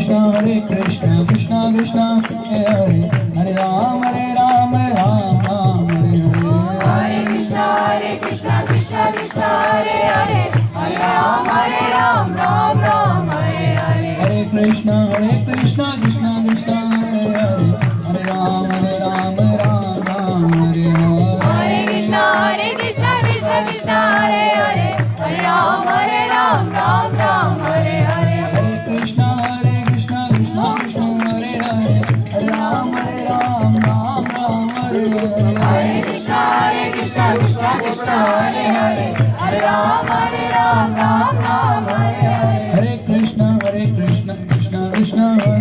Krishna Krishna Krishna Hare Hare Hare Ram Ram Ram Hare Hare Hare Krishna Krishna Krishna Hare Hare Hare Ram Ram Ram Hare Hare Hare Krishna Krishna Krishna Hare Hare Hare Ram Ram Ram Hare Hare Hare Krishna Krishna Krishna Hare Hare Hare Ram Ram Hare Hare Hare Krishna Krishna Krishna Hare Hare Hare Ram Ram Hare Hare Hare Krishna Krishna Krishna Hare Hare Hare Ram Ram Hare Hare Hare Krishna Krishna Krishna